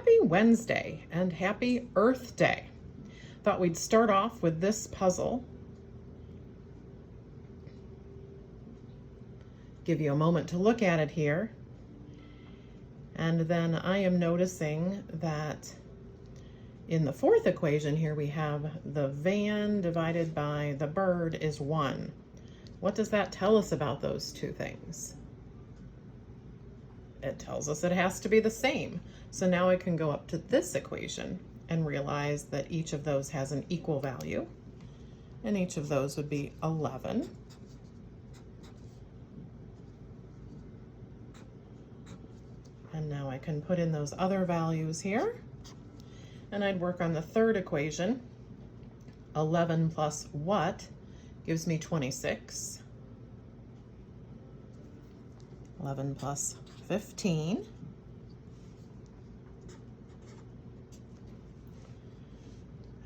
Happy Wednesday and happy Earth Day. Thought we'd start off with this puzzle. Give you a moment to look at it here. And then I am noticing that in the fourth equation here we have the van divided by the bird is 1. What does that tell us about those two things? It tells us it has to be the same. So now I can go up to this equation and realize that each of those has an equal value. And each of those would be 11. And now I can put in those other values here. And I'd work on the third equation. 11 plus what gives me 26. 11 plus 15.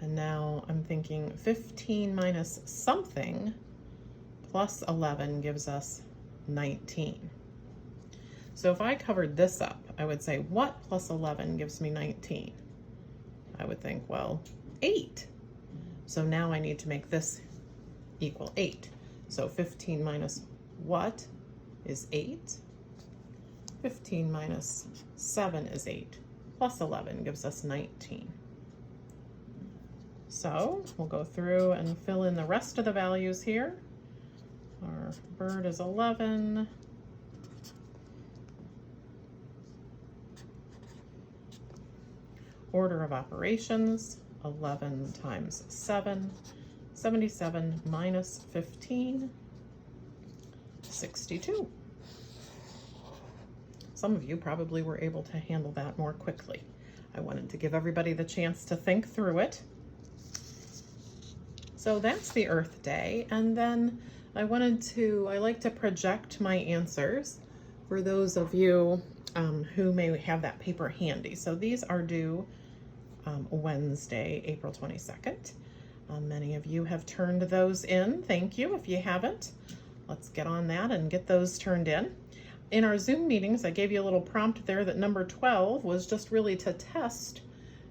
And now I'm thinking 15 minus something plus 11 gives us 19. So if I covered this up, I would say, what plus 11 gives me 19? I would think, well, 8. So now I need to make this equal 8. So 15 minus what is 8? 15 minus 7 is 8. Plus 11 gives us 19. So we'll go through and fill in the rest of the values here. Our bird is 11. Order of operations, 11 times 7. 77 minus 15, 62. Some of you probably were able to handle that more quickly. I wanted to give everybody the chance to think through it. So that's the Earth Day. And then I like to project my answers for those of you who may have that paper handy. So these are due Wednesday, April 22nd. Many of you have turned those in. Thank you. If you haven't, let's get on that and get those turned in. In our Zoom meetings, I gave you a little prompt there that number 12 was just really to test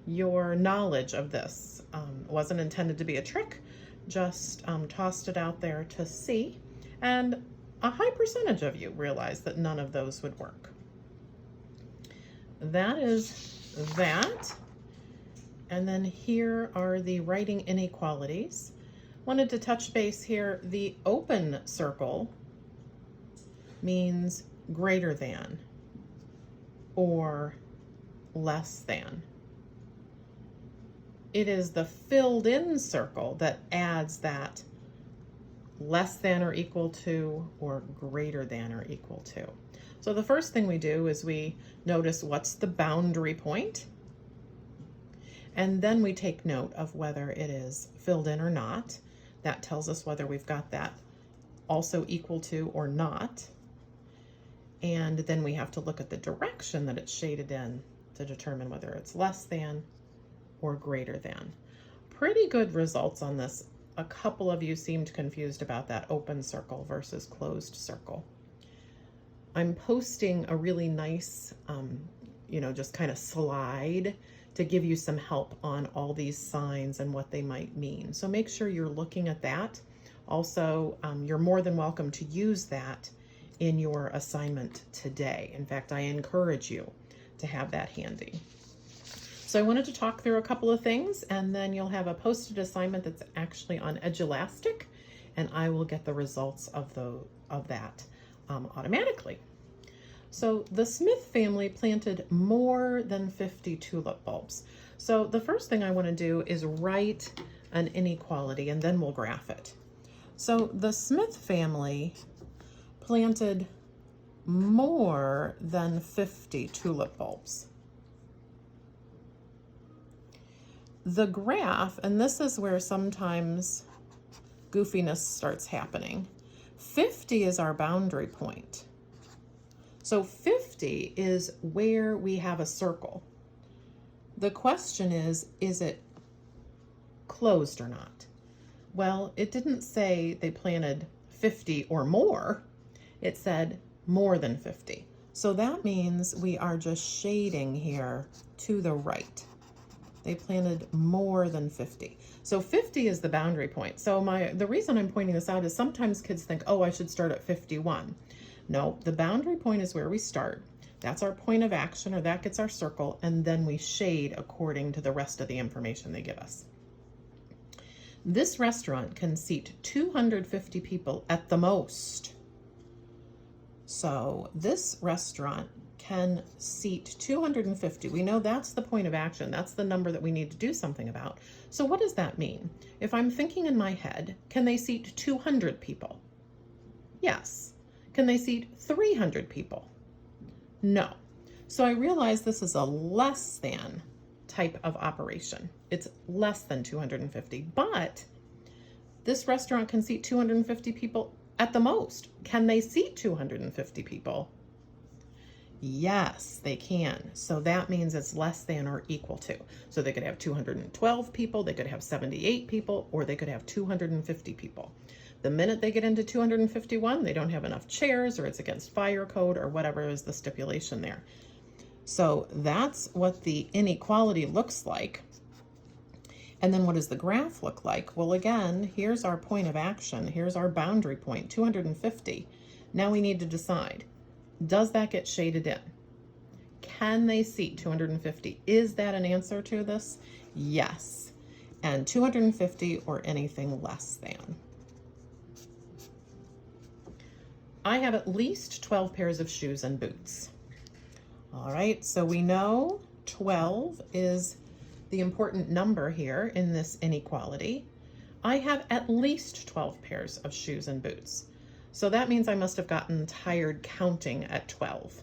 your knowledge of this. It wasn't intended to be a trick, just tossed it out there to see. And a high percentage of you realized that none of those would work. That is that. And then here are the writing inequalities. Wanted to touch base here. The open circle means greater than or less than. It is the filled in circle that adds that less than or equal to or greater than or equal to. So the first thing we do is we notice what's the boundary point. And then we take note of whether it is filled in or not. That tells us whether we've got that also equal to or not. And then we have to look at the direction that it's shaded in to determine whether it's less than or greater than. Pretty good results on this. A couple of you seemed confused about that open circle versus closed circle. I'm posting a really nice, just kind of slide to give you some help on all these signs and what they might mean. So make sure you're looking at that. Also, you're more than welcome to use that in your assignment today. In fact, I encourage you to have that handy. So I wanted to talk through a couple of things, and then you'll have a posted assignment that's actually on Edulastic, and I will get the results of that automatically. So the Smith family planted more than 50 tulip bulbs. So the first thing I want to do is write an inequality, and then we'll graph it. So the Smith family planted more than 50 tulip bulbs. The graph, and this is where sometimes goofiness starts happening, 50 is our boundary point. So 50 is where we have a circle. The question is it closed or not? Well, it didn't say they planted 50 or more. It said more than 50. So that means we are just shading here to the right. They planted more than 50. So 50 is the boundary point. So the reason I'm pointing this out is sometimes kids think, oh, I should start at 51. No, the boundary point is where we start. That's our point of action, or that gets our circle, and then we shade according to the rest of the information they give us. This restaurant can seat 250 people at the most. So this restaurant can seat 250. We know that's the point of action. That's the number that we need to do something about. So what does that mean? If I'm thinking in my head, can they seat 200 people? Yes. Can they seat 300 people? No. So I realize this is a less than type of operation. It's less than 250, but this restaurant can seat 250 people at the most. Can they seat 250 people? Yes, they can. So that means it's less than or equal to. So they could have 212 people, they could have 78 people, or they could have 250 people. The minute they get into 251, they don't have enough chairs, or it's against fire code, or whatever is the stipulation there. So that's what the inequality looks like. And then what does the graph look like? Well, again, here's our point of action. Here's our boundary point, 250. Now we need to decide, does that get shaded in? Can they seat 250? Is that an answer to this? Yes. And 250 or anything less than. I have at least 12 pairs of shoes and boots. All right, so we know 12 is the important number here in this inequality. I have at least 12 pairs of shoes and boots. So that means I must have gotten tired counting at 12.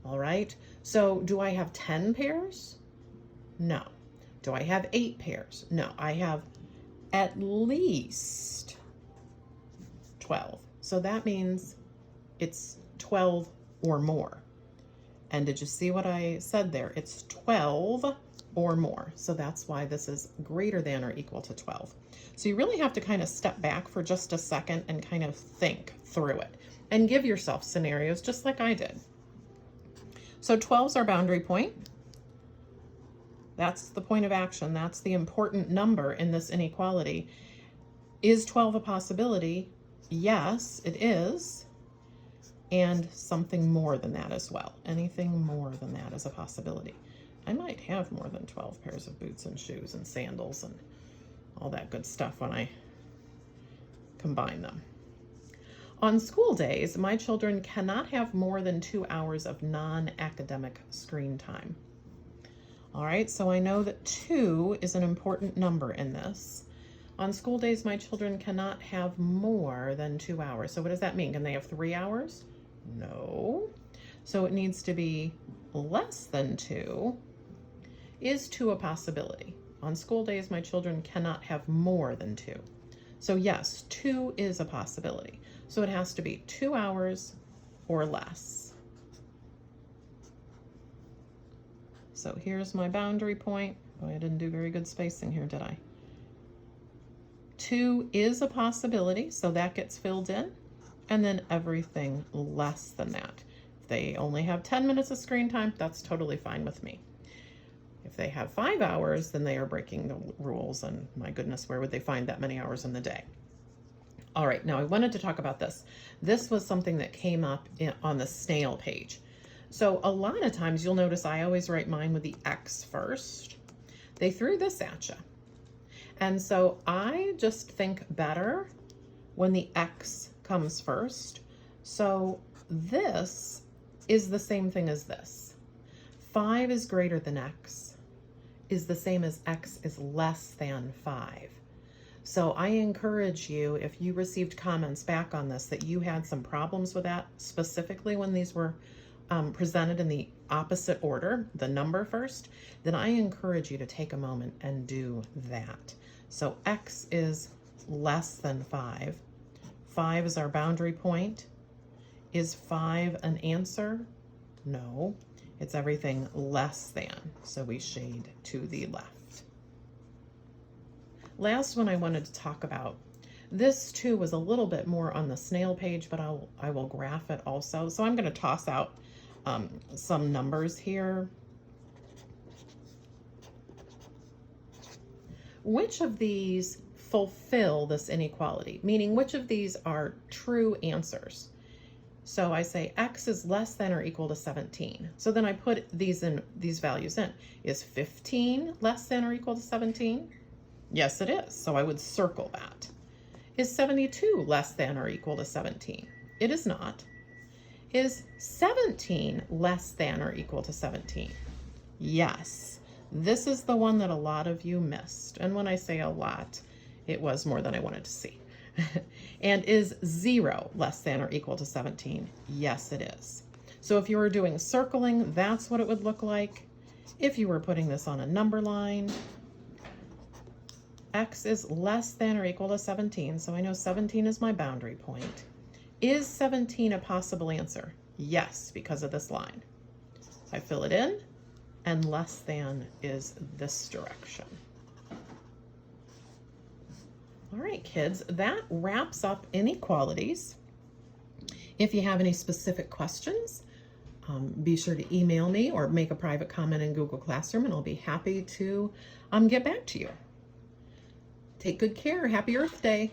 All right, so do I have 10 pairs? No. Do I have 8 pairs? No, I have at least 12. So that means it's 12 or more. And did you see what I said there? It's 12 or more. So that's why this is greater than or equal to 12. So you really have to kind of step back for just a second and kind of think through it and give yourself scenarios just like I did. So 12 is our boundary point. That's the point of action. That's the important number in this inequality. Is 12 a possibility? Yes, it is. And something more than that as well. Anything more than that is a possibility. I might have more than 12 pairs of boots and shoes and sandals and all that good stuff when I combine them. On school days, my children cannot have more than 2 hours of non-academic screen time. All right, so I know that 2 is an important number in this. On school days, my children cannot have more than 2 hours. So what does that mean? Can they have 3 hours? No. So it needs to be less than 2. Is 2 a possibility? On school days, my children cannot have more than 2. So yes, 2 is a possibility. So it has to be 2 hours or less. So here's my boundary point. Oh, I didn't do very good spacing here, did I? 2 is a possibility, so that gets filled in. And then everything less than that. If they only have 10 minutes of screen time, that's totally fine with me. If they have 5 hours, then they are breaking the rules, and my goodness, where would they find that many hours in the day? All right, now I wanted to talk about this. This was something that came up on the snail page. So a lot of times you'll notice I always write mine with the X first. They threw this at you. And so I just think better when the X comes first. So this is the same thing as this. 5 is greater than X is the same as X is less than 5. So I encourage you, if you received comments back on this, that you had some problems with that, specifically when these were presented in the opposite order, the number first, then I encourage you to take a moment and do that. So X is less than 5. 5 is our boundary point. Is 5 an answer? No, it's everything less than. So we shade to the left. Last one I wanted to talk about. This too was a little bit more on the snail page, but I will graph it also. So I'm going to toss out some numbers here. Which of these fulfill this inequality? Meaning, which of these are true answers? So I say x is less than or equal to 17. So then I put these values in. Is 15 less than or equal to 17? Yes, it is. So I would circle that. Is 72 less than or equal to 17? It is not. Is 17 less than or equal to 17? Yes. This is the one that a lot of you missed. And when I say a lot, it was more than I wanted to see. And is 0 less than or equal to 17? Yes, it is. So if you were doing circling, that's what it would look like. If you were putting this on a number line, x is less than or equal to 17. So I know 17 is my boundary point. Is 17 a possible answer? Yes, because of this line. I fill it in, and less than is this direction. All right, kids, that wraps up inequalities. If you have any specific questions, be sure to email me or make a private comment in Google Classroom, and I'll be happy to get back to you. Take good care. Happy Earth Day.